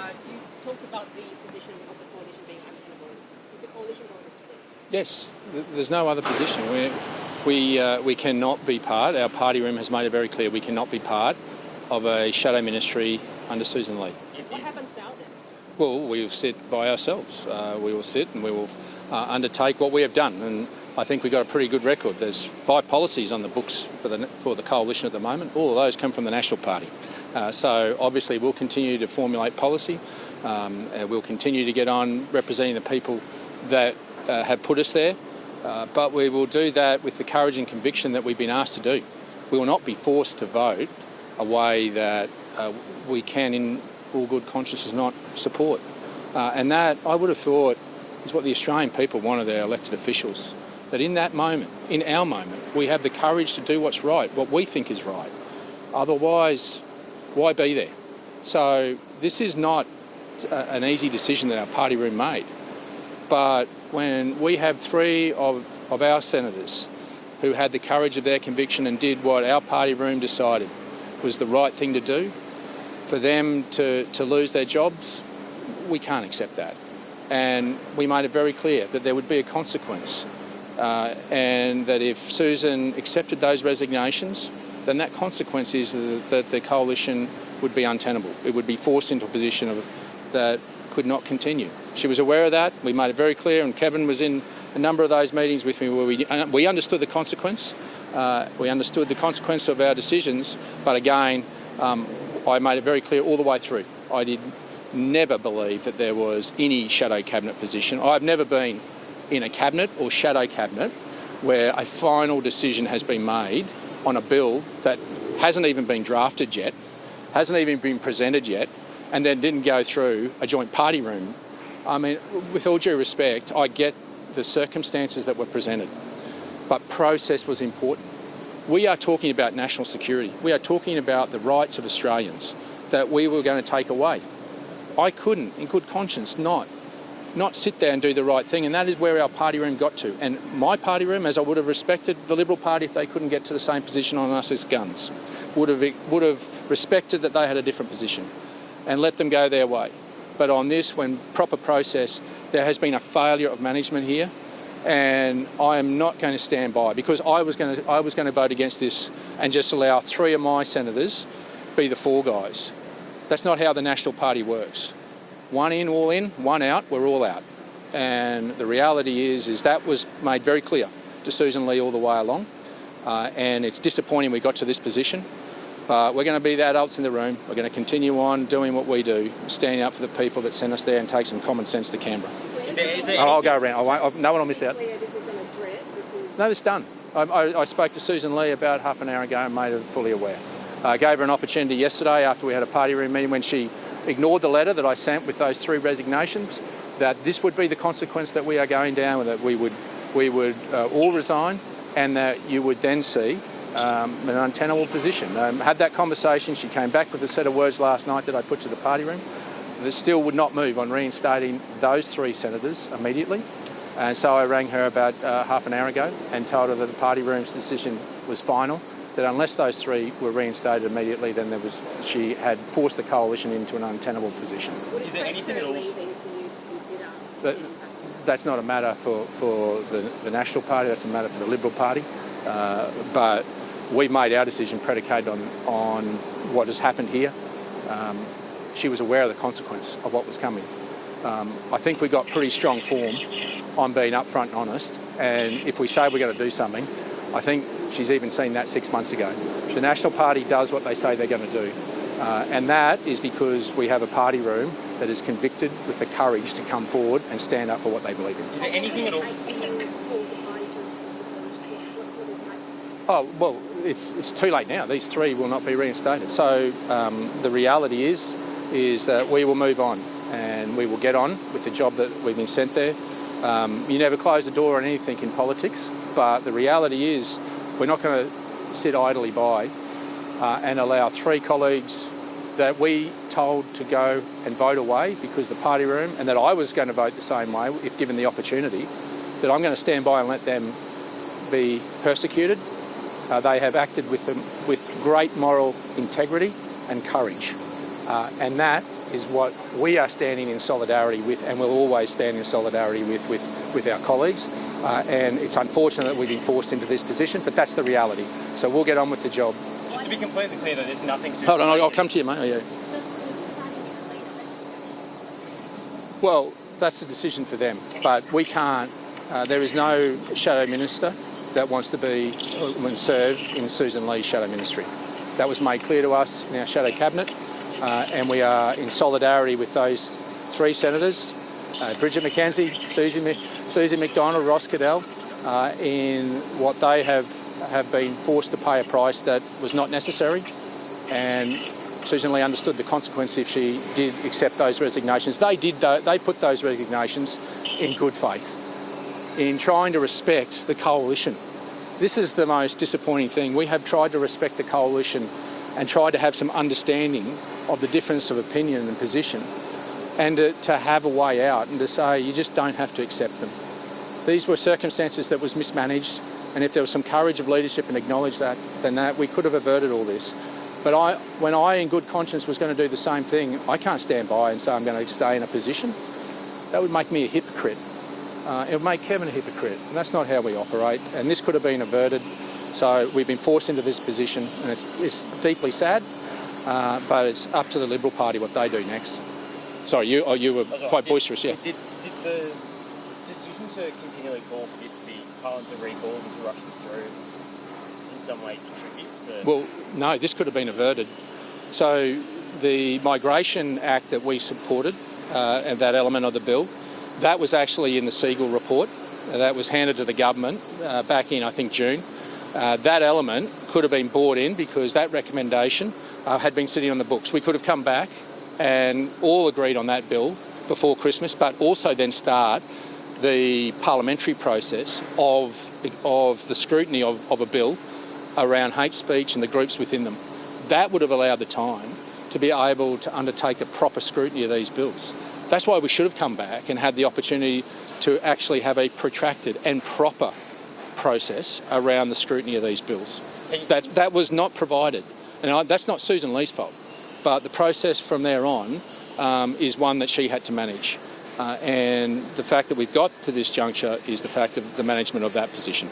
You talked about the position of the coalition being untenable. Is the coalition going to split? Yes, there's no other position. We cannot be part, our party room has made it very clear, we cannot be part of a shadow ministry under Sussan Ley. What happens now then? Well, we will sit by ourselves. We will sit and we will undertake what we have done. And I think we've got a pretty good record. There's 5 policies on the books for the coalition at the moment. All of those come from the National Party. So obviously we'll continue to formulate policy. We'll continue to get on representing the people that have put us there. But we will do that with the courage and conviction that we've been asked to do. We will not be forced to vote a way that we can, in all good conscience, not support. And that, I would have thought, is what the Australian people want of their elected officials. That in that moment, in our moment, we have the courage to do what's right, what we think is right. Otherwise, why be there? So this is not an easy decision that our party room made. But when we have 3 of our senators who had the courage of their conviction and did what our party room decided was the right thing to do, for them to lose their jobs, we can't accept that. And we made it very clear that there would be a consequence. And that if Sussan accepted those resignations, then that consequence is that the coalition would be untenable. It would be forced into a position that could not continue. She was aware of that. We made it very clear, and Kevin was in a number of those meetings with me where we understood the consequence. We understood the consequence of our decisions, but again, I made it very clear all the way through. I did never believe that there was any shadow cabinet position. I've never been in a cabinet or shadow cabinet where a final decision has been made on a bill that hasn't even been drafted yet, hasn't even been presented yet, and then didn't go through a joint party room. I mean, with all due respect, I get the circumstances that were presented, but process was important. We are talking about national security. We are talking about the rights of Australians that we were going to take away. I couldn't, in good conscience, not sit there and do the right thing, and that is where our party room got to. And my party room, as I would have respected the Liberal Party if they couldn't get to the same position on us as guns, would have respected that they had a different position and let them go their way. But on this, when proper process, there has been a failure of management here, and I am not going to stand by, because I was going to vote against this and just allow 3 of my senators be the fall guys. That's not how the National Party works. 1 in, all in, 1 out, we're all out. And the reality is that was made very clear to Sussan Ley all the way along. And it's disappointing we got to this position. But we're going to be the adults in the room. We're going to continue on doing what we do, standing up for the people that sent us there and take some common sense to Canberra. I'll go around. No one will miss out. No, it's done. I spoke to Sussan Ley about half an hour ago and made her fully aware. I gave her an opportunity yesterday after we had a party room meeting when she ignored the letter that I sent with those 3 resignations, that this would be the consequence that we are going down, that we would all resign, and that you would then see an untenable position. Had that conversation. She came back with a set of words last night that I put to the party room that still would not move on reinstating those 3 senators immediately. And so I rang her about half an hour ago and told her that the party room's decision was final, that unless those 3 were reinstated immediately, then she had forced the coalition into an untenable position. Is there anything at all? That's not a matter for the National Party, that's a matter for the Liberal Party. But we made our decision predicated on what has happened here. She was aware of the consequence of what was coming. I think we got pretty strong form on being upfront and honest, and if we say we're going to do something, I think she's even seen that 6 months ago. The National Party does what they say they're going to do, and that is because we have a party room that is convicted with the courage to come forward and stand up for what they believe in. Is there anything at all? Oh, well, it's too late now. These 3 will not be reinstated. So the reality is that we will move on and we will get on with the job that we've been sent there. You never close the door on anything in politics, but the reality is we're not going to sit idly by and allow 3 colleagues that we told to go and vote away because the party room, and that I was going to vote the same way if given the opportunity, that I'm going to stand by and let them be persecuted. They have acted with great moral integrity and courage, and that is what we are standing in solidarity with, and will always stand in solidarity with our colleagues. And it's unfortunate that we've been forced into this position, but that's the reality. So we'll get on with the job. Just to be completely clear, that there's nothing to... Hold on, I'll come to you, mate. Oh, yeah. Well, that's a decision for them, but we can't. There is no shadow minister that wants to be and serve in Sussan Ley's shadow ministry. That was made clear to us in our shadow cabinet, and we are in solidarity with those three senators, Bridget McKenzie, Susie McDonald, Ross Cadell, in what they have been forced to pay a price that was not necessary. And Sussan Ley understood the consequence if she did accept those resignations. They put those resignations in good faith, in trying to respect the coalition. This is the most disappointing thing. We have tried to respect the coalition and tried to have some understanding of the difference of opinion and position, and to have a way out and to say you just don't have to accept them. These were circumstances that was mismanaged, and if there was some courage of leadership and acknowledge that, then we could have averted all this. But when I, in good conscience, was going to do the same thing, I can't stand by and say I'm going to stay in a position. That would make me a hypocrite. It would make Kevin a hypocrite, and that's not how we operate. And this could have been averted. So we've been forced into this position, and it's deeply sad. But it's up to the Liberal Party what they do next. Sorry, you were quite boisterous, yeah. Did the decision to continually call for this to be Parliament to recall and to rush this through in some way contribute to... Well, no, this could have been averted. So the Migration Act that we supported, and that element of the bill, that was actually in the Siegel report. That was handed to the government back in, I think, June. That element could have been brought in because that recommendation had been sitting on the books. We could have come back and all agreed on that bill before Christmas, but also then start the parliamentary process of the scrutiny of a bill around hate speech and the groups within them. That would have allowed the time to be able to undertake a proper scrutiny of these bills. That's why we should have come back and had the opportunity to actually have a protracted and proper process around the scrutiny of these bills. That was not provided. And that's not Sussan Ley's fault. But the process from there on is one that she had to manage. And the fact that we've got to this juncture is the fact of the management of that position.